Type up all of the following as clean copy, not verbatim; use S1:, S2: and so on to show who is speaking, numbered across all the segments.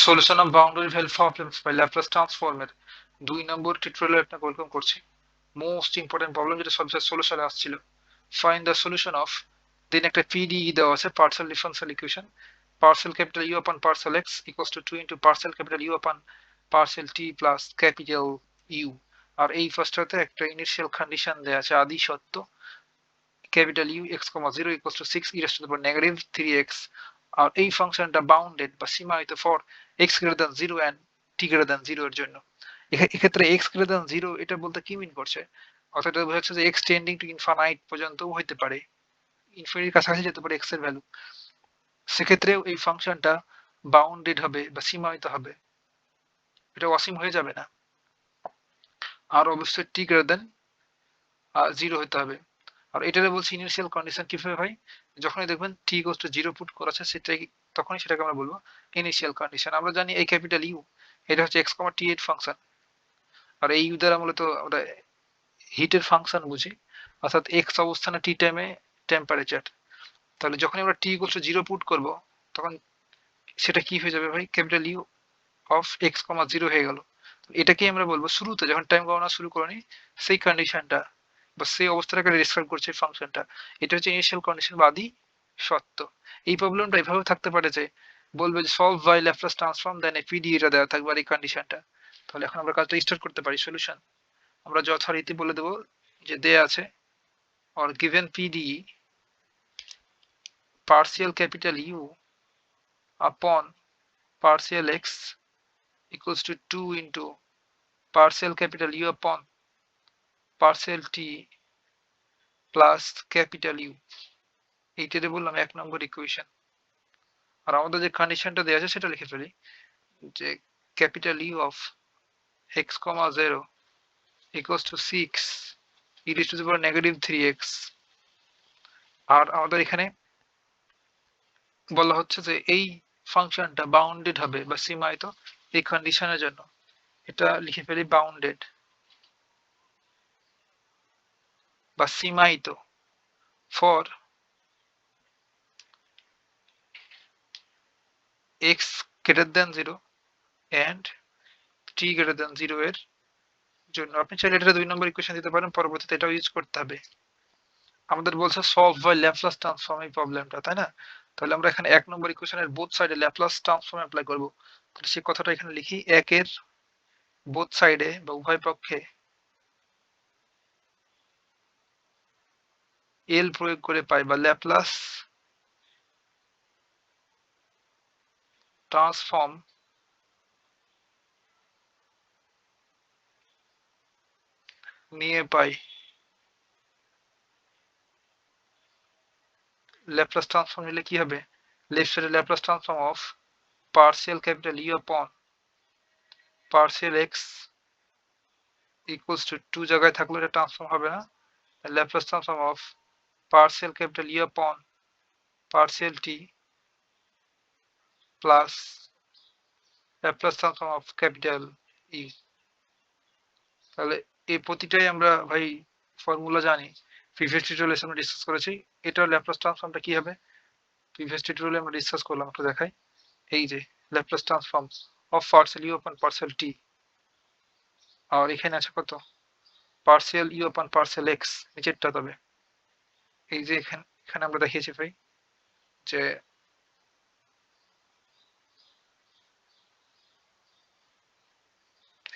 S1: Solution of boundary value problems by Laplace ট্রান্সফর্মের 2 নম্বর টিউটোরিয়ালে আপনাকে ওয়েলকাম করছি। মোস্ট ইম্পর্টেন্ট প্রবলেম যেটা সলিউশনে আসছিল, find the solution of, then একটা পিডিই দেওয়া আছে, partial differential equation, partial capital u upon partial x equals to 2 into partial capital u upon partial t plus capital u. আর এই ফার্স্টটাতে একটা ইনিশিয়াল কন্ডিশন দেওয়া আছে, আদি সত্য, capital u x comma 0 equals to 6 e raise to the power negative 3x। আর এই ফাংশনটা বাউন্ডেড বা সীমায়িত for x greater than 0 and t greater than 0 এর জন্য। এক্ষেত্রে x গ্রেটার দ্যান 0 এটা বলতে কি মিন করছে, অর্থাৎ এটা বোঝাচ্ছে যে x টেন্ডিং টু ইনফাইনাইট পর্যন্তও হতে পারে, ইনফিনিটির কাছাকাছি যেতে পারে x এর ভ্যালু। সেক্ষেত্রেও এই ফাংশনটা বাউন্ডেড হবে বা সীমায়িত হবে, এটা অসীম হয়ে যাবে না। আর অবশ্যই t গ্রেটার দ্যান 0 হতে হবে। আর এটারে বলছি ইনিশিয়াল কন্ডিশন কিভাবে হয়, যখনই দেখবেন t ইকুয়ালস টু 0 পুট করা আছে তখনই সেটাকে আমরা বলবো ইনিশিয়াল কন্ডিশন। আমরা জানি এই ক্যাপিটাল ইউ এটা হচ্ছে x, t এর ফাংশন, আর এই ইউ দ্বারা মূলত আমরা হিটের ফাংশন বুঝি, অর্থাৎ x অবস্থানে t টাইমে টেম্পারেচার। তাহলে যখন আমরা t ইকুয়ালস টু 0 পুট করব তখন সেটা কি হয়ে যাবে ভাই, ক্যাপিটাল ইউ অফ x, 0 হয়ে গেল। এটাকে আমরা বলবো শুরুতে যখন টাইম গণনা শুরু করিনি সেই কন্ডিশনটা বা সেই অবস্থাটাকে ডিসক্রাইব করছে ফাংশনটা, এটা হচ্ছে ইনিশিয়াল কন্ডিশন বা আদি সত্য। এই প্রবলেমটা এইভাবে থাকতে পারে যে বলবে যে সলভ বাই ল্যাপ্লাস ট্রান্সফর্ম, দেন এই পিডি এটা দেওয়া থাকবে আর এই কন্ডিশনটা। তাহলে এখন আমরা কাজটা স্টার্ট করতে পারি। সলিউশন আমরা যথারীতি বলে দেবো যে দেয়া আছে or given PDE partial capital U upon partial x equals to 2 into partial capital U upon partial t plus capital U, এইটারে বললাম 1 নম্বর ইকুয়েশন। আর আমাদের যে কন্ডিশনটা দেওয়া আছে সেটা লিখে ফেলি, যে capital you of x, 0 equals to 6 e raised to the power negative 3x। আর আমাদের এখানে বলা হচ্ছে যে এই ফাংশনটা বাউন্ডেড হবে বা সীমায়িত এই কন্ডিশনের জন্য, এটা লিখে ফেলি বাউন্ডেড বা সীমায়িত for x greater than 0 and t greater than 0 এর জন্য। আপনি চাইলে এটা 2 নম্বর ইকুয়েশন দিতে পারেন, পরবর্তীতে এটাও ইউজ করতে হবে। আমাদের বলছে সলভ বাই ল্যাপ্লাস ট্রান্সফর্ম এই প্রবলেমটা, তাই না? তাহলে আমরা এখানে 1 নম্বর ইকুয়েশনের বোথ সাইডে ল্যাপ্লাস ট্রান্সফর্ম অ্যাপ্লাই করব। তাহলে সেই কথাটা এখানে লিখি, 1 এর বোথ সাইডে বা উভয় পক্ষে এল প্রয়োগ করে পাই বা ল্যাপ্লাস ট্রান্সফর্ম নিয়ে পাই। ল্যাপ্লাস ট্রান্সফর্ম নিলে কি হবে, লেফট সাইডে Laplace transform of partial capital u upon partial x equals to 2 জায়গায় থাকলে এটা ট্রান্সফর্ম হবে না, Laplace transform of partial capital u upon partial t plus Laplace transform of capital e. তাহলে এই প্রতিটাই আমরা ভাই ফর্মুলা জানি, প্রিভিয়াস টিউটোরিয়ালে আমরা ডিসকাস করেছি। এটার ল্যাপ্লাস ট্রান্সফর্মটা কি হবে প্রিভিয়াস টিউটোরিয়ালে আমরা ডিসকাস করলাম, একটু দেখাই। এই যে Laplace transform of partial u upon partial t, আর এখানে আছে কত, partial u upon partial x নিচেরটা। তবে এই যে এখানে আমরা দেখিয়েছি ভাই যে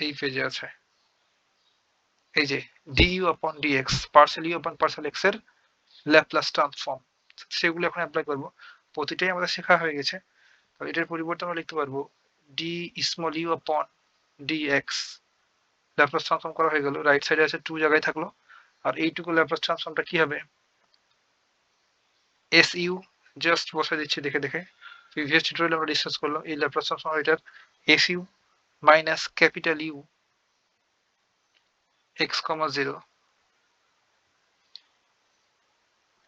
S1: এই পেজে আছে এই যে du upon dx partial u upon partial x এর ল্যাপ্লাস ট্রান্সফর্ম, সেগুলো এখন অ্যাপ্লাই করব। প্রতিটাই আমাদের শেখা হয়ে গেছে। তো এটার পরিবর্তে আমরা লিখতে পারবো d স্মল ইউ আপন dx, ল্যাপ্লাস ট্রান্সফর্ম করা হয়ে গেল। রাইট সাইডে আছে 2 জায়গায় থাকলো, আর এইটুকু ল্যাপ্লাস ট্রান্সফর্মটা কি হবে, su জাস্ট বসাই দিচ্ছি দেখে দেখে। প্রিভিয়াস টিউটোরিয়ালে আমরা ডিসকাস করলাম এই ল্যাপ্লাস ট্রান্সফর্ম এটার su minus capital u x, 0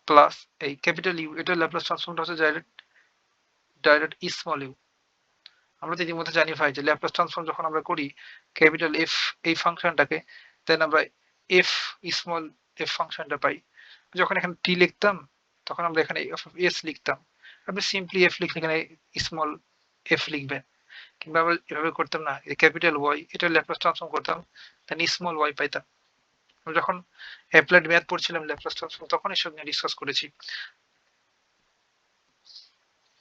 S1: plus এই ক্যাপিটাল ইউ, এটার ল্যাপ্লাস ট্রান্সফর্মটা হচ্ছে ডাইরেক্ট স্মল ইউ। আমরা তো ইতিমধ্যে জানি ভাই যে ল্যাপ্লাস ট্রান্সফর্ম যখন আমরা করি ক্যাপিটাল এফ এই ফাংশনটাকে, দেন আমরা এফ স্মল এফ ফাংশনটা পাই। যখন এখানে টি লিখতাম তখন আমরা এখানে এস লিখতাম, আপনি সিম্পলি এফ লিখলে এখানে স্মল এফ লিখবেন। কিংবা আমরা এভাবে করতাম না, এই ক্যাপিটাল ওয়াই এটা ল্যাপ্লাস ট্রান্সফর্ম করতাম, দেন স্মল ওয়াই পাইতাম। আমরা যখন অ্যাপ্লাইড ম্যাথ পড়ছিলাম ল্যাপ্লাস ট্রান্সফর্ম তখন এসব নিয়ে ডিসকাস করেছি।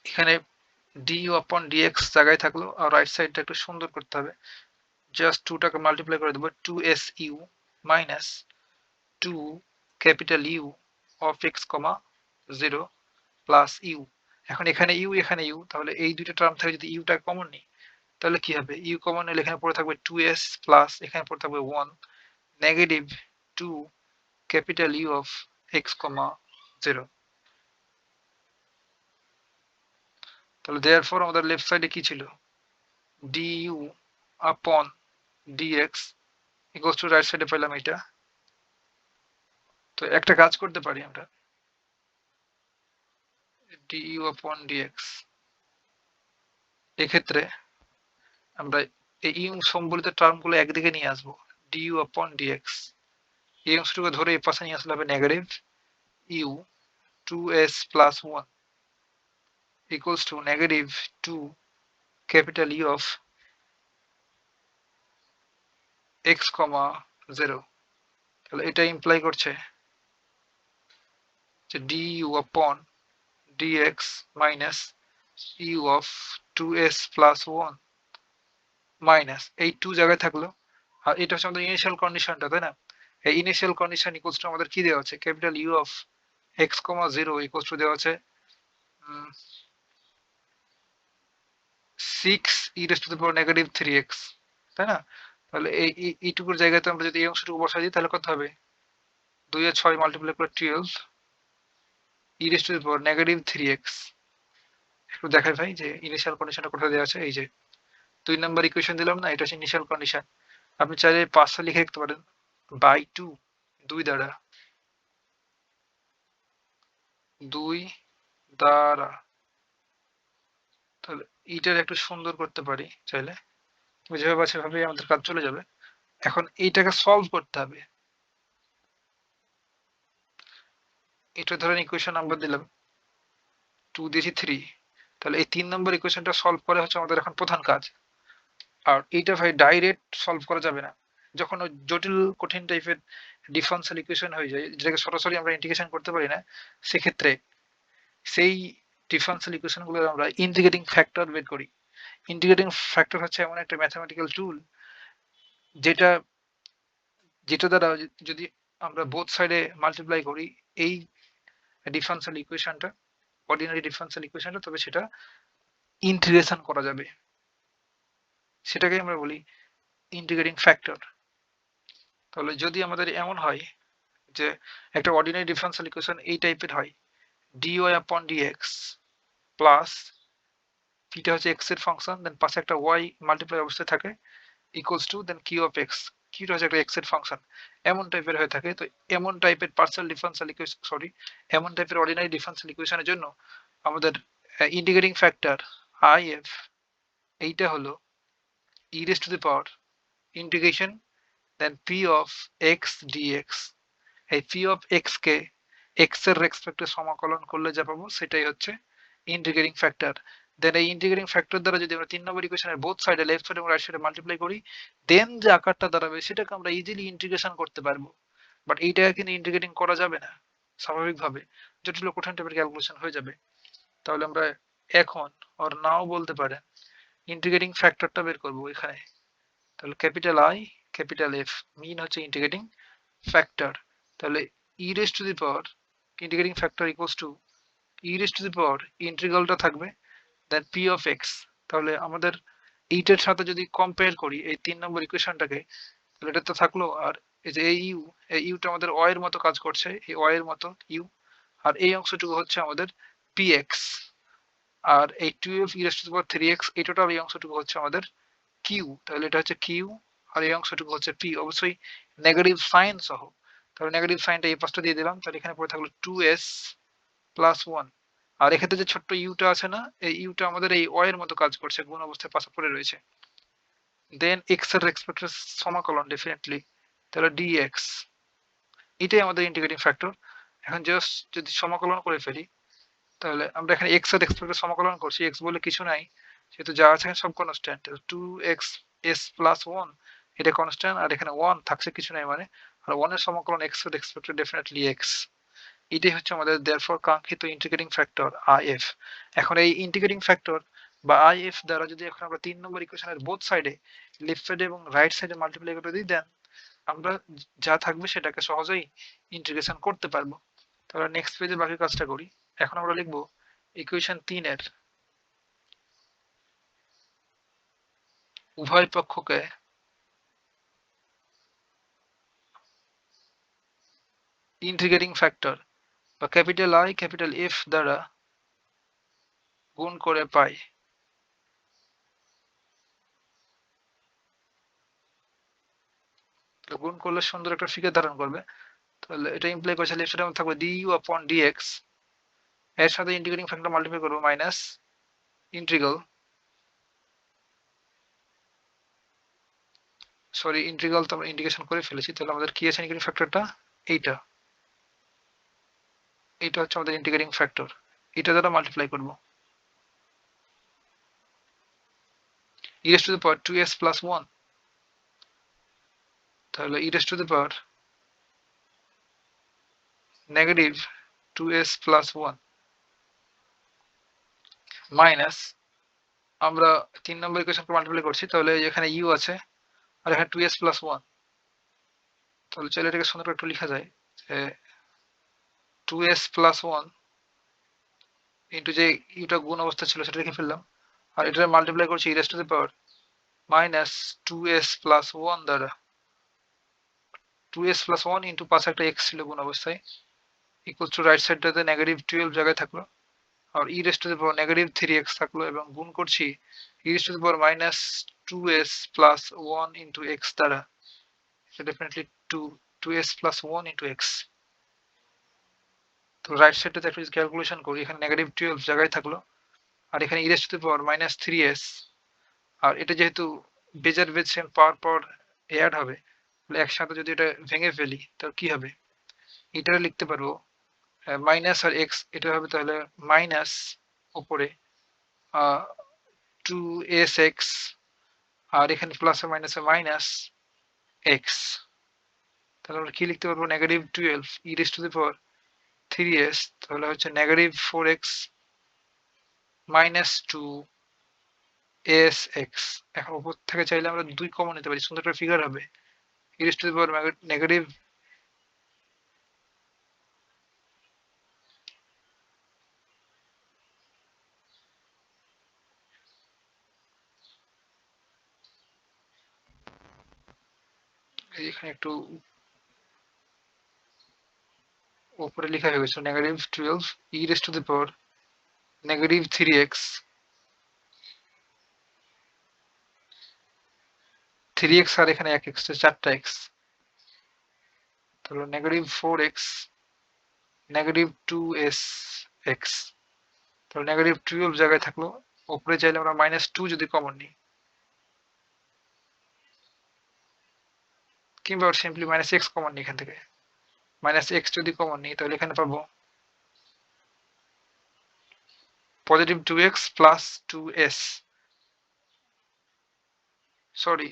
S1: এখানে ডিইউ আপন ডিএক্স জায়গায় থাকলো, আর রাইট সাইডটা একটু সুন্দর করতে হবে। জাস্ট 2 টাকে মাল্টিপ্লাই করে দেবো 2s u minus 2 capital you of x comma 0 plus u. এখন এখানে ইউ এখানে ইউ, তাহলে এই দুইটা টার্ম থেকে যদি ইউটা কমন নিই তাহলে কি হবে, ইউ কমন নিলে এখানে পড়ে থাকবে 2s প্লাস এখানে পড়ে থাকবে 1 negative 2 capital you of x comma 0। তাহলে দেয়ারফর আমাদের লেফট সাইডে কি ছিল, du আপন dx ইকুয়ালস টু রাইট সাইডে পেলাম এটা। তো একটা কাজ করতে পারি আমরা, du আপন dx এক্ষেত্রে আমরা এই ইউ সম্বলিত টার্মগুলো একদিকে নিয়ে আসবো, du আপন dx এই অংশটুকু ধরে এই পাশে নিয়ে আসলে হবে negative u 2s plus 1 equals to negative 2 capital E of x comma 0। তাহলে এটা ইমপ্লাই করছে যে du upon dx minus u of 2s plus 1 minus এই 2 জায়গায় থাকলো, আর এটা হচ্ছে আমাদের ইনিশিয়াল কন্ডিশনটা, তাই না? এই ইনিশিয়াল কন্ডিশন ইকুয়ালস টু আমাদের কি দেওয়া আছে, capital you of x comma 0 equals to দেওয়া আছে 6 e raised to the power negative 3x, তাই না? তাহলে এই এইটুকুর জায়গাতে আমরা যদি এই অংশটুকু বসাই দিই তাহলে কত হবে, 2 আর 6 মাল্টিপ্লাই করে 12 e raised to the power negative 3x। একটু দেখাই ভাই যে ইনিশিয়াল কন্ডিশনটা কোথায় দেওয়া আছে, এই যে 2 নাম্বার ইকুয়েশন দিলাম না, এটা হচ্ছে ইনিশিয়াল কন্ডিশন। আপনি চাইলে 5 লিখে লিখতে পারেন বাই 2 2 দ্বারা তাহলে এইটার একটু সুন্দর করতে পারি চাইলে, যেভাবে আছে সেভাবেই আমাদের কাজ চলে যাবে। এখন এইটাকে সলভ করতে হবে, এটা ধরেন ইকুয়েশন নাম্বার দিলাম 2 দিয়েছি 3, তাহলে এই 3 নম্বর ইকুয়েশনটা সলভ করা হচ্ছে আমাদের এখন প্রধান কাজ। আর এইটা ভাই ডাইরেক্ট সলভ করা যাবে না, যখন ওই জটিল কঠিন টাইপের ডিফারেনশিয়াল ইকুয়েশন হয়ে যায় যেটাকে সরাসরি আমরা ইন্টিগ্রেশন করতে পারি না, সেক্ষেত্রে সেই ডিফারেনশিয়াল ইকুয়েশনগুলো আমরা ইন্টিগ্রেটিং ফ্যাক্টর বের করি। ইন্টিগ্রেটিং ফ্যাক্টর হচ্ছে এমন একটা ম্যাথমেটিক্যাল টুল যেটা যেটা দ্বারা যদি আমরা বোথ সাইডে মাল্টিপ্লাই করি এই ডিফারেনশিয়াল ইকুয়েশনটা, অর্ডিনারি ডিফারেনশিয়াল ইকুয়েশনটা, তবে সেটা ইন্টিগ্রেশন করা যাবে, সেটাকে আমরা বলি ইন্টিগ্রেটিং ফ্যাক্টর। তাহলে যদি আমাদের এমন হয় যে একটা অর্ডিনারি ডিফারেনশিয়াল ইকুয়েশন এই টাইপের হয়, dy upon dx প্লাস এটা হচ্ছে x এর ফাংশন, দেন পাশে একটা y মাল্টিপ্লাই অবস্থায় থাকে equals to then q of x, কিটা হচ্ছে একটা x এর ফাংশন, এমন টাইপের হয়ে থাকে। তো এমন টাইপের পার্শিয়াল ডিফারেনশিয়াল ইকুয়েশন, সরি, এমন টাইপের অর্ডিনারি ডিফারেনশিয়াল ইকুয়েশনের জন্য আমাদের ইন্টিগ্রেটিং ফ্যাক্টর if এইটা হলো e raised to the power integration then p of x dx। এই p of x K x এর রেসপেক্টে সমাকলন করলে যা পাবো সেটাই হচ্ছে ইন্টিগ্রেটিং ফ্যাক্টর। দেন এই ইন্টিগ্রেটিং ফ্যাক্টর দ্বারা যদি আমরা 3 নম্বর ইকুয়েশনের বোথ সাইডে লেফট সাইড এবং রাইট সাইডে মাল্টিপ্লাই করি, দেন যে আকারটা দাঁড়াবে সেটাকে আমরা ইজিলি ইন্টিগ্রেশন করতে পারবো। বাট এইটাকে কিন্তু ইন্টিগ্রেটিং করা যাবে না স্বাভাবিকভাবে, জটিল কঠিন টাইপের ক্যালকুলেশন হয়ে যাবে। তাহলে আমরা এখন আর নাও বলতে পারেন ইন্টিগ্রেটিং ফ্যাক্টরটা বের করবো এখানে। তাহলে ক্যাপিটাল আই ক্যাপিটাল এফ মিন হচ্ছে ইন্টিগ্রেটিং ফ্যাক্টর। তাহলে e raised to the power integrating factor equals to e raised to the power ইন্টিগ্রালটা থাকবে দেন p of x। তাহলে আমাদের এইটার সাথে যদি কম্পেয়ার করি এই 3 নম্বর ইকুয়েশনটাকে, তাহলে এটা তো থাকলো, আর এই যে এই ইউটা আমাদের y এর মতো কাজ করছে, এই y এর মতো ইউ, আর এই অংশটুকু হচ্ছে আমাদের px, আর এই 12 e raised to the power 3x এই টোটাল এই অংশটুকু হচ্ছে আমাদের q। তাহলে এটা হচ্ছে q আর এই অংশটুকু হচ্ছে p, অবশ্যই নেগেটিভ সাইন সহ। তাহলে নেগেটিভ সাইনটা এই পাশটা দিয়ে দিলাম, তাহলে এখানে পড়ে থাকলো 2s প্লাস 1, আর এক্ষেত্রে যে ছোট্ট ইউটা আছে না, এই ইউটা আমাদের এই y এর মতো কাজ করছে, গুণ অবস্থায় পাশে পড়ে রয়েছে। দেন x এর রেসপেক্টে সমাকলন ডেফিনেটলি, তাহলে dx এটাই আমাদের ইন্টিগ্রেটিং ফ্যাক্টর। এখন জাস্ট যদি সমাকলন করে ফেলি, তাহলে আমরা এখানে x এর রেসপেক্টে সমাকলন করছি, x বলে কিছু নাই, যেহেতু যা আছে সব কনস্ট্যান্ট, 2x s প্লাস 1 এটা কনস্ট্যান্ট, আর এখানে 1 থাকছে কিছু নাই মানে, আর 1 এর সমাকলন x would expected definitely x। এটাই হচ্ছে আমাদের therefore কাঙ্ক্ষিত ইন্টিগ্রেটিং ফ্যাক্টর if। এখন এই ইন্টিগ্রেটিং ফ্যাক্টর বা if দ্বারা যদি এখন আমরা 3 নম্বর ইকুয়েশনের বোথ সাইডে লেফট সাইডে এবং রাইট সাইডে মাল্টিপ্লাই করে দিই, দেন আমরা যা থাকবে সেটাকে সহজেই ইন্টিগ্রেশন করতে পারবো। তাহলে নেক্সট পেজে বাকি কাজটা করি। এখন আমরা লিখব ইকুয়েশন 3 এর উভয় পক্ষকে ইন্টিগ্রেটিং ফ্যাক্টর বা ক্যাপিটাল I ক্যাপিটাল F দ্বারা গুণ করে পাই। গুণ করলে সুন্দর একটা ফিগার ধারণ করবে। তাহলে এটা ইমপ্লাই করছে লেফট সাইডে থাকবে du upon dx, এর সাথে ইন্টিগ্রেটিং ফ্যাক্টর মাল্টিপ্লাই করব মাইনাস ইন্টিগ্রাল, সরি ইন্টিগ্রাল তো আমরা ইন্টিগ্রেশন করে ফেলেছি, তাহলে আমাদের কি আছে ইন্টিগ্রেটিং ফ্যাক্টরটা এইটা, এটা হচ্ছে আমাদের ইন্টিগ্রেটিং ফ্যাক্টর, এটা দ্বারা মাল্টিপ্লাই করব e raised to the power 2s plus 1, তাহলে e raised to the power negative 2s plus 1 minus, আমরা 3 নম্বর ইকুয়েশনকে মাল্টিপ্লাই করছি, তাহলে এখানে u আছে আর এখানে 2s plus 1, তাহলে চলো এটাকে সুন্দর করে একটু লেখা যায় যে 2s plus 1 ইন্টু যে ইউটা গুণ অবস্থা ছিল সেটা লিখে ফেললাম, আর এটা মাল্টিপ্লাই করছি e raised to the power minus 2s plus 1 দ্বারা, 2s plus 1 ইন্টু পাশে একটা x ছিল গুণ অবস্থায়, ইকুয়াল টু রাইট সাইডটাতে নেগেটিভ 12 জায়গায় থাকলো, আর e raised to the power negative 3x থাকলো, এবং গুণ করছি e raised to the power minus 2s plus 1 into x দ্বারা, so definitely 2s plus 1 into x। তো রাইট সাইডটাতে একটা ক্যালকুলেশন করি, এখানে নেগেটিভ 12 জায়গায় থাকলো, আর এখানে e raised to the power minus 3s, আর এটা যেহেতু বেজার বেজ সেম পাওয়ার পর অ্যাড হবে, তাহলে একসাথে যদি এটা ভেঙে ফেলি তাহলে কি হবে, এটা লিখতে পারবো মাইনাস আর এক্স, এটা হবে তাহলে মাইনাস উপরে 2s(x) আর এখানে প্লাস আর মাইনাসে মাইনাস এক্স, তাহলে আমরা কি লিখতে পারবো negative 12 e raised to the power 3s, তাহলে হচ্ছে নেগেটিভ 4x মাইনাস 2sx। এখন উপর থেকে চাইলে আমরা 2 কমন নিতে পারি, সুন্দর একটা ফিগার হবে e raised to the power negative এখানে একটু উপরে লেখা হয়ে গেছে negative 12 e raised to the power negative 3x, 3x আর এখানে 1x, 4টা x, তাহলে নেগেটিভ 4x নেগেটিভ 2sx, তাহলে নেগেটিভ 12 জায়গায় থাকলো, উপরে চাইলে আমরা মাইনাস 2 যদি কমন নিই, কিংবা সিম্পলি মাইনাস এক্স কমন নিই, এখান থেকে মাইনাস এক্স যদি কমন নিই তাহলে এখানে পাবো positive 2x plus 2s, sorry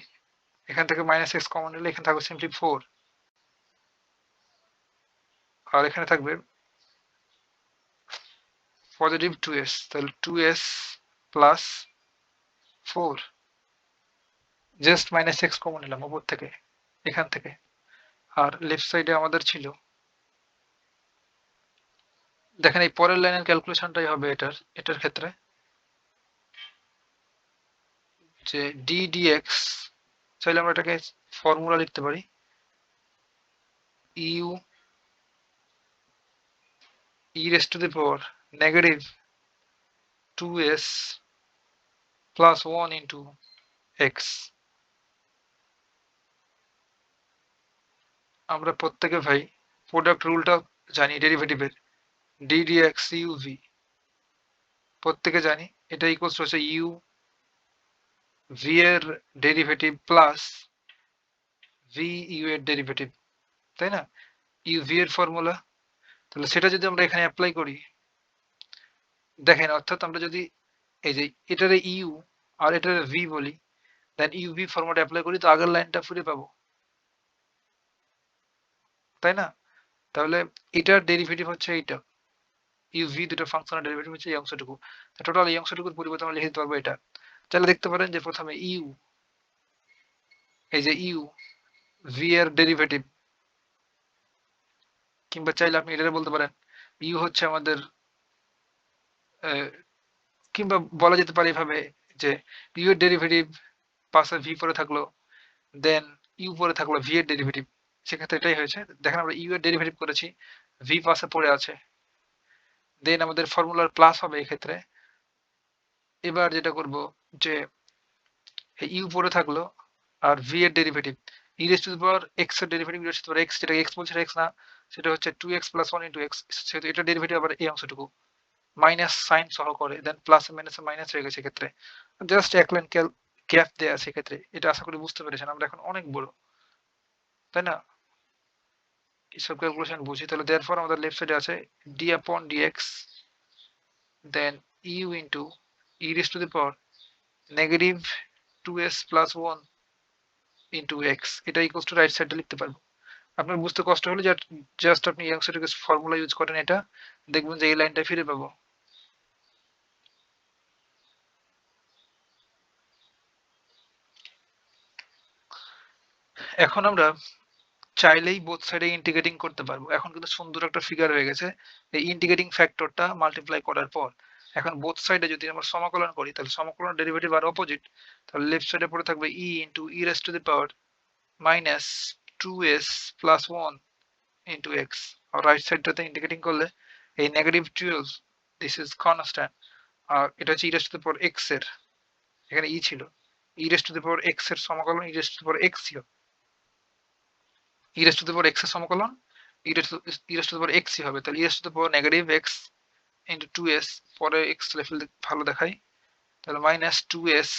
S1: এখান থেকে মাইনাস এক্স কমন নিলে এখানে থাকবে সিম্পলি 4, আর এখানে থাকবে পজিটিভ 2s, তাহলে 2s plus 4, just minus x common নিলাম উপর থেকে এখান থেকে, আর লেফট সাইডে আমাদের ছিল, দেখেন এই পরের লাইনের ক্যালকুলেশনটাই হবে এটার ক্ষেত্রে, যে ডি ডিএক্স চাইলে আমরা এটাকে ফর্মুলা লিখতে পারি you e raised to the power negative 2s plus 1 into x। আমরা প্রত্যেকে ভাই প্রোডাক্ট রুলটা জানি ডেরিভেটিভের, ডি ডিএক্স ইউভি প্রত্যেকে জানি, এটা ইকুয়ালস হচ্ছে ইউ ভি এর ডেরিভেটিভ প্লাস ভি ইউ এর ডেরিভেটিভ, তাই না, ইউ ভি এর ফর্মুলা, তাহলে সেটা যদি আমরা এখানে অ্যাপ্লাই করি, দেখেন অর্থাৎ আমরা যদি এই যে এটারে ইউ আর এটারে ভি বলি, then u v format apply করি তো আগের লাইনটা ফিরে পাবো, তাই না? তাহলে এটার ডেরিভেটিভ হচ্ছে এইটা, ইউ ভি দুটো ফাংশনের ডেরিভেটিভ হচ্ছে এই অংশটুকু। টোটাল এই অংশটুকুর পরিবর্তে আমরা লিখে দিতে পারবো এটা। তাহলে দেখতে পারেন যে প্রথমে ইউ, এই যে ইউ ভি এর ডেরিভেটিভ, কিংবা চাইলে আপনি এটা বলতে পারেন ইউ হচ্ছে আমাদের কিংবা বলা যেতে পারে এভাবে যে ইউ এর ডেরিভেটিভ পাশে ভি পরে থাকলো, দেন ইউ পরে থাকলো ভি এর ডেরিভেটিভ। সেক্ষেত্রে এটাই হয়েছে, দেখেন আমরা ইউ এর ডেরিভেটিভ করেছি, ভি পাশে পড়ে আছে, দেন আমাদের ফর্মুলার প্লাস হবে এক্ষেত্রে। এবার যেটা করব যে ইউ পরে থাকলো আর ভি এর derivative e raise to the power x এর derivative e raise to the power x, যেটা এক্স বলছে এক্স না, সেটা হচ্ছে 2x প্লাস 1 ইনটু এক্স, সেটা এটা ডেরিভেটিভ আবার এই অংশটুকু মাইনাস সাইন সহ করে, দেন প্লাস মাইনাস মাইনাস হয়ে গেছে ক্ষেত্রে, জাস্ট এক লাইন গ্যাপ দেয়া আছে ক্ষেত্রে। এটা আশা করি বুঝতে পেরেছেন, আমরা এখন অনেক বড়, তাই না? এইসব ক্যালকুলেশন বুঝি। তাহলে দেয়ারফর আমাদের লেফট সাইডে আছে d upon dx, then u into e raise to the power negative 2s plus 1 into x, এটা ইকুয়ালস টু রাইট সাইডে লিখতে পারবো। আপনার বুঝতে কষ্ট হলে জাস্ট আপনি এই অংশটাকে ফর্মুলা ইউজ করেন, এটা দেখবেন যে এই লাইনটা ফিরে পাবো। এখন আমরা চাইলেই বোথ সাইডে ইন্টিগ্রেটিং করতে পারবো। এখন কিন্তু সুন্দর একটা ফিগার হয়ে গেছে এই ইন্টিগ্রেটিং ফ্যাক্টরটা মাল্টিপ্লাই করার পর। এখন বোথ সাইডে যদি আমরা সমাকলন করি তাহলে সমাকলন ডেরিভেটিভ আর অপোজিট, তাহলে লেফট সাইডে পড়ে থাকবে e into e raise to the power minus 2s plus 1 into x, আর রাইট সাইডটাতে ইন্টিগ্রেটিং করলে এই নেগেটিভ 12 দিস ইজ কনস্ট্যান্ট, আর এটা হচ্ছে e raise to the power x এর, এখানে ই ছিল, e raise to the power x এর সমাকলন e raise to the power x ছিল, e raise to the power x এর সমাকলন e raise to the power x e হবে। তাহলে e raise to the power negative x into 2s, পরে x level ভালো দেখাই, তাহলে minus 2s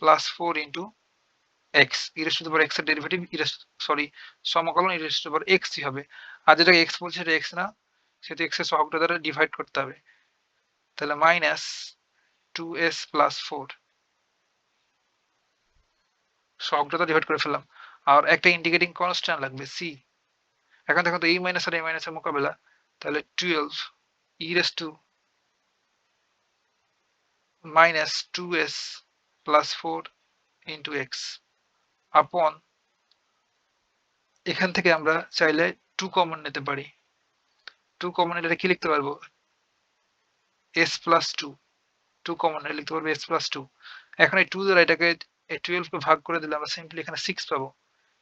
S1: plus 4 into x, e raise to the power x এর derivative sorry সমাকলন e raise to the power x e হবে। আর যেটাকে x বলছে সেটা এক্স না, সেটা এক্স এর সহগটা দ্বারা ডিভাইড করতে হবে, তাহলে মাইনাস 2s প্লাস 4 সহগটা ডিভাইড করে ফেললাম, আর একটা ইন্টিগ্রেটিং কনস্ট্যান্ট লাগবে সি। এখন দেখো তো এই মাইনাস আর এই মাইনাসের মোকাবেলা, তাহলে 12 e raise to minus 2s plus 4 into x upon, এখান থেকে আমরা চাইলে 2 কমন নিতে পারি, 2 কমন নিলে কি লিখতে পারবো s প্লাস 2, 2 কমন নিলে লিখতে পারবো s প্লাস 2। এখন এই 2 দ্বারা এটাকে এই 12 কে ভাগ করে দিলে আমরা সিম্পলি এখানে 6 পাবো,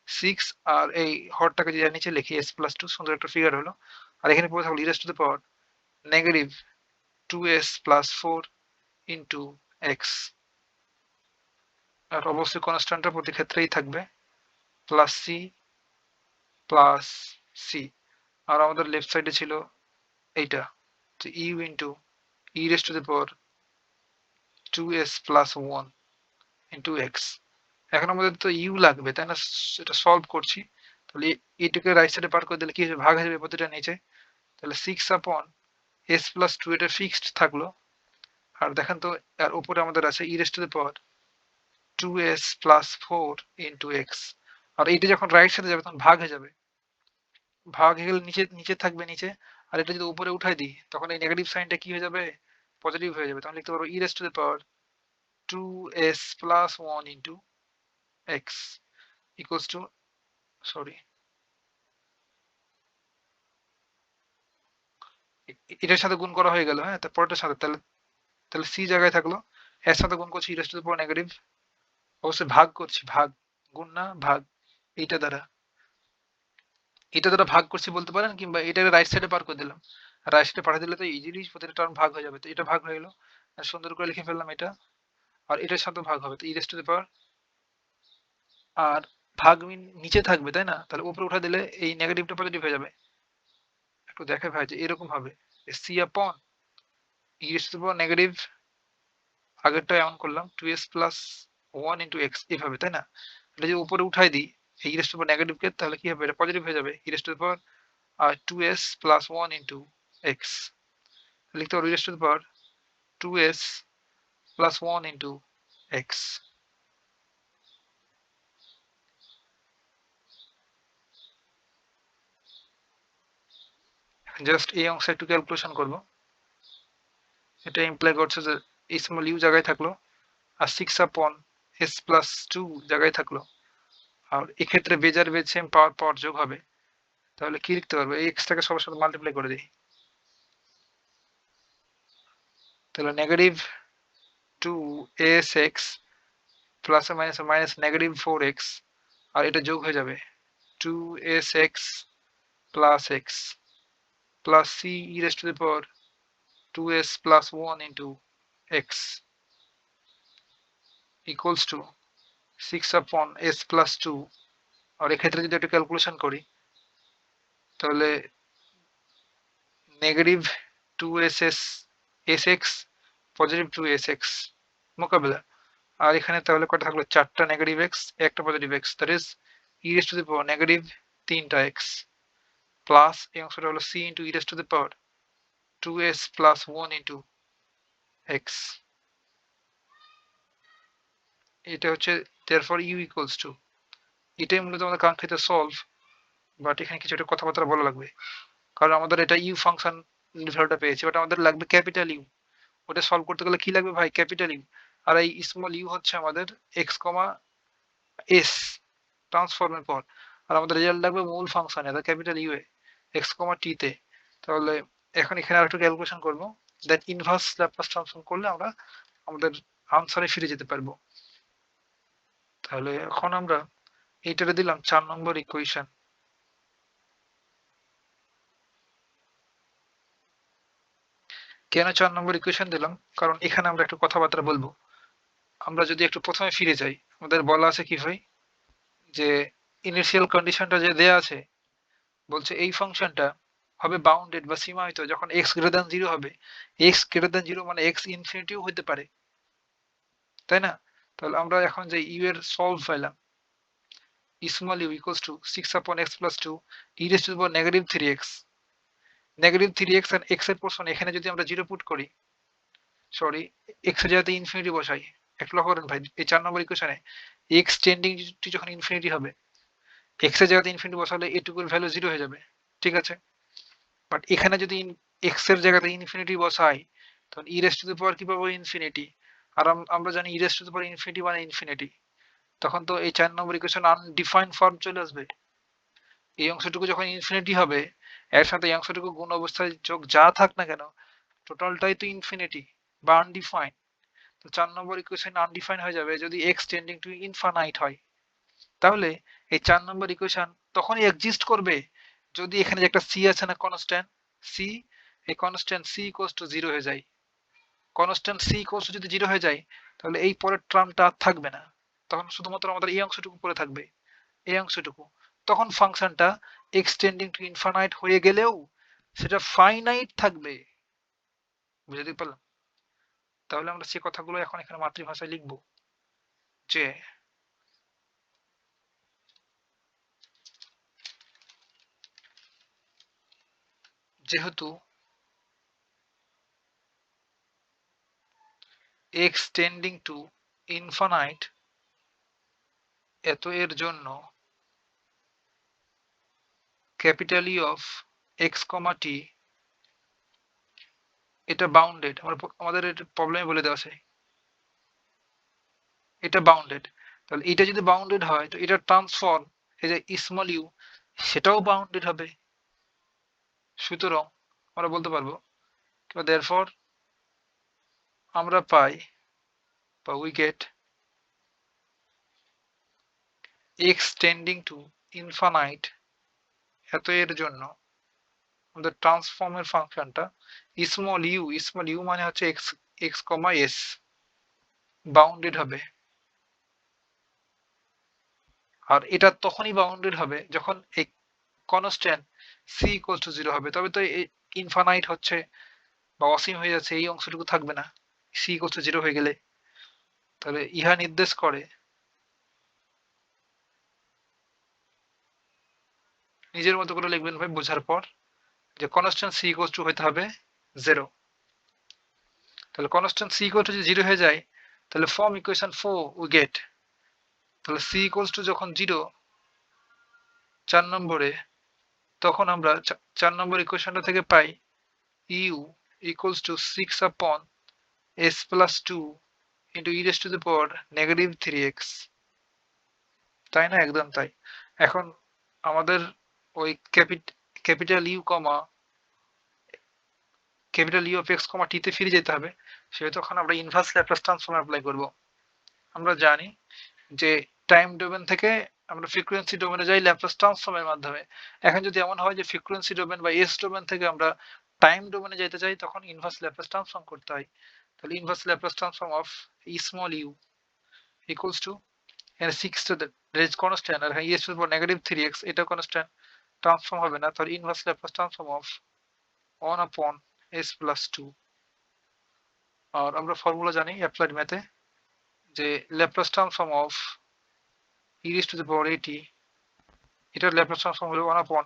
S1: 6 আর এই হরটাকে যদি নিচে লিখি s প্লাস 2, সুন্দর একটা ফিগার হলো। আর এখানে পড়ে থাকলো e raised to the power negative 2s plus 4 into x, আর অবশ্যই কনস্ট্যান্টটা প্রতি ক্ষেত্রেই থাকবে প্লাস সি প্লাস সি। আর আমাদের লেফট সাইডে ছিল এইটা, তো u into e raise to the power 2s plus 1 into x. এখন আমাদের তো ইউ লাগবে, তাই না? সেটা সলভ করছি, তাহলে এইটাকে রাইট সাইডে পার করে দিলে কি হবে, ভাগ হয়ে যাবে প্রতিটা নিচে, তাহলে 6 আপন s প্লাস 2, এটা ফিক্সড থাকলো। আর দেখেন তো আর উপরে আমাদের আছে e raise to the power 2s plus 4 into x, আর এইটা যখন রাইট সাইডে যাবে তখন ভাগ হয়ে যাবে, ভাগ হয়ে গেলে নিচে নিচে থাকবে নিচে, আর এটা যদি উপরে উঠাই দিই তখন এই নেগেটিভ সাইনটা কি হয়ে যাবে, পজিটিভ হয়ে যাবে। তখন লিখতে পারবো e raise to the power 2s plus 1 into x equals to, sorry এটার সাথে গুণ করা হয়ে গেল, হ্যাঁ তারপরটার সাথে, তাহলে তাহলে সি জায়গায় থাকলো, এর সাথে গুণ করছি e raise to the power negative, অবশ্যই ভাগ করছি, ভাগ গুণ না ভাগ, এইটা দ্বারা এটা দ্বারা ভাগ করছি বলতে পারেন, কিংবা এটাকে রাইট সাইডে পার করে দিলাম, রাইট সাইডে পাঠিয়ে দিলে তো ইজিলি প্রতিটা টার্ম ভাগ হয়ে যাবে, তো এটা ভাগ হয়ে গেল, আর সুন্দর করে লিখে ফেললাম এটা, আর এটার সাথে ভাগ হবে তো ই রেজ টু দি পাওয়ার, আর ভাগ নিচে থাকবে তাই না, তাহলে উপরে উঠা দিলে এই নেগেটিভটা পজিটিভ হয়ে যাবে। একটু দেখে ভাই যে এরকম হবে C upon e raise to the power negative, আগেরটা এমন করলাম 2s প্লাস 1 ইন্টু এক্স এইভাবে, তাই না? এটা যদি উপরে উঠাই দিই এই ই রেজ টু দি পাওয়ার নেগেটিভকে, তাহলে কি হবে, এটা পজিটিভ হয়ে যাবে, e raise to the power আর 2s প্লাস 1 ইন্টু এক্স, লিখতে পারবো e raise to the power 2s plus 1 into x. Just এই অংশে একটু ক্যালকুলেশন করব। এটা ইমপ্লাই করছে যে স্মল ইউ জায়গায় থাকলো আর 6/s+2 জায়গায় থাকলো, আর এক্ষেত্রে বেজ আর বেজ সেম পাওয়ার পর যোগ হবে। তাহলে কি লিখতে পারবো, এই এক্সটাকে সবার সাথে মাল্টিপ্লাই করে দিই। তাহলে -2asx plus minus minus -4x, আর এটা যোগ হয়ে যাবে 2asx plus x plus c e raised to the power 2s plus 1 into x equals to 6/s+2। আর এক্ষেত্রে যদি একটা ক্যালকুলেশন করি তাহলে -2sx পজিটিভ 2sx মোকাবেলা, আর এখানে তাহলে কটা থাকলো, 4টা নেগেটিভ x, একটা positive x, that is e raised to the power -3x plus এই অংশটা হলো c into e raised to the power 2s plus 1 into x। এটা হচ্ছে therefore u equals to, এটাই মূলত আমাদের কাঙ্ক্ষিত সলভ। বাট এখানে কিছু একটা কথাবার্তা বলা লাগবে, কারণ আমাদের এটা ইউ ফাংশন ভ্যালুটা পেয়েছি, বাট আমাদের লাগবে ক্যাপিটাল ইউ। ওটা সলভ করতে গেলে কি লাগবে ভাই, ক্যাপিটাল ইউ। আর এই স্মল ইউ হচ্ছে আমাদের এক্স কমা এস ট্রান্সফর্মের পর, আর আমাদের রেজাল্ট লাগবে মূল ফাংশনে capital U A x comma T তে। তাহলে এখন এখানে আরেকটু ক্যালকুলেশন করবো, দেন ইনভার্স ল্যাপ্লাস ট্রান্সফর্ম করলে আমরা আমাদের আনসারে ফিরে যেতে পারবো। তাহলে এখন আমরা এইটারে দিলাম 4 নম্বর ইকুয়েশন। কেন 4 নম্বর ইকুয়েশন দিলাম, কারণ এখানে আমরা একটু কথাবার্তা বলবো। আমরা যদি একটু প্রথমে ফিরে যাই, আমাদের বলা আছে কি ভাই, যে ইনিশিয়াল কন্ডিশনটা যে দেয়া আছে, বলছে এই ফাংশনটা হবে বাউন্ডেড বা সীমাহিত যখন x গ্রেটার দ্যান 0 হবে। x গ্রেটার দ্যান 0 মানে x ইনফিনিটিও হতে পারে, তাই না? তাহলে আমরা এখন যে ইউ এর সলভ পাইলাম, small u equals to 6/x+2 e raised to the power -3x। -3x আর x এর পোরশন এখানে যদি আমরা 0 পুট করি, সরি x এর জায়গাতে ইনফিনিটি বসাই, একটু লক্ষ্য করেন ভাই এই 4 নম্বর ইকুয়েশনে x টেন্ডিং টু যখন ইনফিনিটি হবে, x এর জায়গাতে ইনফিনিটি বসালে এটুকুর ভ্যালু 0 হয়ে যাবে, ঠিক আছে? বাট এখানে যদি x এর জায়গাতে ইনফিনিটি বসাই, তখন e raised to the power কি পাবো, ইনফিনিটি। আর আমরা জানি e raised to the power infinity মানে ইনফিনিটি। তখন তো এই 4 নম্বর ইকুয়েশন আনডিফাইন্ড ফর্ম চলে আসবে। এই অংশটুকু যখন ইনফিনিটি হবে, এর সাথে এই অংশটুকু গুণ অবস্থায় যোগ যা থাক না কেন, টোটালটাই তো ইনফিনিটি বা আনডিফাইন্ড। তো 4 নম্বর ইকুয়েশন আনডিফাইন্ড হয়ে যাবে যদি x টেন্ডিং টু ইনফাইনাইট হয়। তাহলে এই 4 নম্বর ইকুয়েশন তখনই এক্সিস্ট করবে যদি এখানে যে একটা c আছে না, কনস্ট্যান্ট c, এই কনস্ট্যান্ট c ইকুয়ালস টু 0 হয়ে যায়। কনস্ট্যান্ট c ইকুয়ালস টু যদি 0 হয়ে যায়, তাহলে এই পরের টার্মটা আর থাকবে না, তখন শুধুমাত্র আমাদের এই অংশটুকু পড়ে থাকবে, এই অংশটুকু। তখন ফাংশনটা এক্সটেন্ডিং টু ইনফাইনাইট হয়ে গেলেও সেটা ফাইনাইট থাকবে। বুঝতে পারলাম? তাহলে আমরা সেই কথাগুলো এখন এখানে মাতৃভাষায় লিখব, যে যেহেতু x টেন্ডিং টু ইনফাইনাইট, এত এর জন্য ক্যাপিটাল ই অফ x কমা টি এটা বাউন্ডেড। আমাদের প্রবলেমে বলে দেওয়া আছে এটা বাউন্ডেড। তাহলে এটা যদি বাউন্ডেড হয়, তো এটা ট্রান্সফর্ম এই যে স্মল ইউ সেটাও বাউন্ডেড হবে। সুতরাং আমরা বলতে পারবো, therefore আমরা পাই বা we get x tending to infinite, এত এর জন্য আমাদের ট্রান্সফর্মের ফাংশনটা স্মল ইউ মানে হচ্ছে x কমা s বাউন্ডেড হবে। আর এটা তখনই বাউন্ডেড হবে যখন এই কনস্ট্যান্ট c ইকুয়াল টু 0 হবে, তবে তো ইনফাইনাইট হচ্ছে বা অসীম হয়ে যাচ্ছে, এই অংশটুকু থাকবে না c ইকুয়াল টু 0 হয়ে গেলে। তাহলে ইহা নির্দেশ করে, নিজের মতো করে লিখবেন ভাই বোঝার পর, যে কনস্ট্যান্ট c ইকুয়াল টু হতে হবে 0। তাহলে কনস্ট্যান্ট c ইকুয়াল টু যদি 0 হয়ে যায় তাহলে ফর্ম ইকুয়েশন 4 উই গেট, তাহলে c ইকুয়ালস টু যখন 0 4 নম্বরে, তখন আমরা 4 নম্বর ইকুয়েশনটা থেকে পাই u equals to 6 upon s plus 2 into e raised to the power negative 3x, তাই না? একদম তাই। এখন আমাদের ওই capital U comma capital you of x comma T তে ফিরে যেতে হবে, সেহেতু তখন আমরা ইনভার্স ল্যাপ্লাস ট্রান্সফর্ম অ্যাপ্লাই করব। আমরা জানি যে টাইম ডোমেন থেকে আমরা ফ্রিকোয়েন্সি ডোমেনে যাই ল্যাপ্লাস ট্রান্সফর্মের মাধ্যমে। এখন যদি এমন হয় যে ফ্রিকোয়েন্সি ডোমেন বা এস ডোমেন থেকে আমরা টাইম ডোমেনে যেতে চাই, তখন ইনভার্স ল্যাপ্লাস ট্রান্সফর্ম করতে হয়। তাহলে inverse Laplace transform of small u equals to, এখানে 6 তো রেজ কনস্ট্যান্ট, আর এখানে টু পাওয়ার নেগেটিভ 3x এটা কনস্ট্যান্ট, ট্রান্সফর্ম হবে না। তাহলে inverse Laplace transform of 1 upon s plus 2। আর আমরা ফর্মুলা জানি অ্যাপ্লাইড ম্যাথে যে Laplace transform of e raised to the power at, এটার ল্যাপ্লাস ট্রান্সফর্ম হলো 1 upon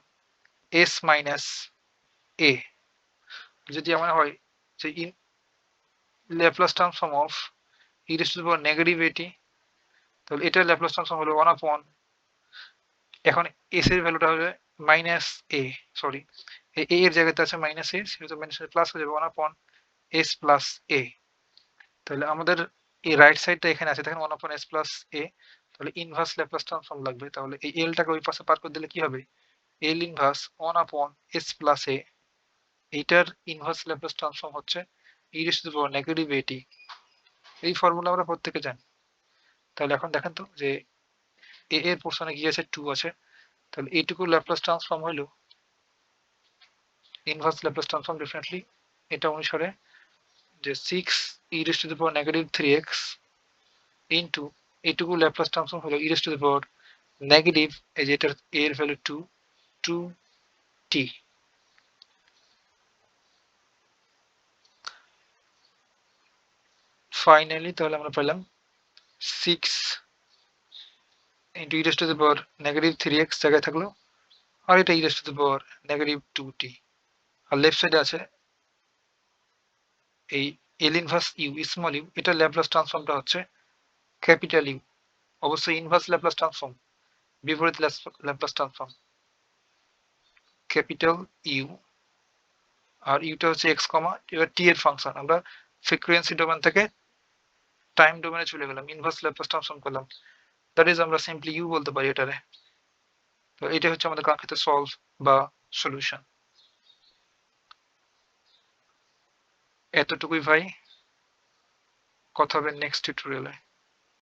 S1: s minus a। যদি এমন হয় যে Laplace transform of e raised to the power negative at, তাহলে এটার ল্যাপ্লাস ট্রান্সফর্ম হলো 1 upon, এখন s এর ভ্যালুটা হবে মাইনাস a, সরি a এর জায়গাতে আছে মাইনাস a, সেটা মাইনাস প্লাস হয়ে যাবে 1 upon s plus a। তাহলে আমাদের এই রাইট সাইডটা এখানে আছে, দেখেন 1 upon s plus a, তাহলে ইনভার্স ল্যাপ্লাস ট্রান্সফর্ম লাগবে। তাহলে এই l টাকে ওই পাশে পার করে দিলে কি হবে, l inverse 1 upon s plus a, এইটার ইনভার্স ল্যাপ্লাস ট্রান্সফর্ম হচ্ছে e raised to the power negative at। এই ফর্মুলা আমরা প্রত্যেকে জানি। তাহলে এখন দেখেন তো যে a এর পোরশনে কি আছে, 2 আছে, তাহলে এইটুকু ল্যাপ্লাস ট্রান্সফর্ম হলো ইনভার্স ল্যাপ্লাস ট্রান্সফর্ম ডেফিনেটলি এটা অনুসারে যে 6 e raised to the power negative 3x into এইটুকু ল্যাপ্লাস ট্রান্সফর্ম হলো e raised to the power negative, এই যে এটার a এর ভ্যালু 2t। ফাইনালি তাহলে আমরা পেলাম 6 into e raised to the power negative 3x জায়গায় থাকলো, আর এটা e raised to the power negative 2t, আর লেফট সাইডে আছে এই l inverse u small u, এটা ল্যাপ্লাস ট্রান্সফর্মটা হচ্ছে ক্যাপিটাল ইউ, অবশ্যই ইনভার্স ল্যাপ্লাস ট্রান্সফর্ম, বিপরীত ল্যাপ্লাস ট্রান্সফর্ম ক্যাপিটাল ইউ, আর ইউটা হচ্ছে এক্স কমা, এবার টি এর ফাংশন, আমরা ফ্রিকোয়েন্সি ডোমেন থেকে টাইম ডোমেনে চলে গেলাম, ইনভার্স ল্যাপ্লাস ট্রান্সফর্ম করলাম, দ্যাট ইজ আমরা সিম্পলি ইউ বলতে পারি এটারে। তো এটা হচ্ছে আমাদের কাঙ্ক্ষিত সলভ বা সলিউশন। এতটুকুই ভাই, কথা হবে নেক্সট টিউটোরিয়ালে।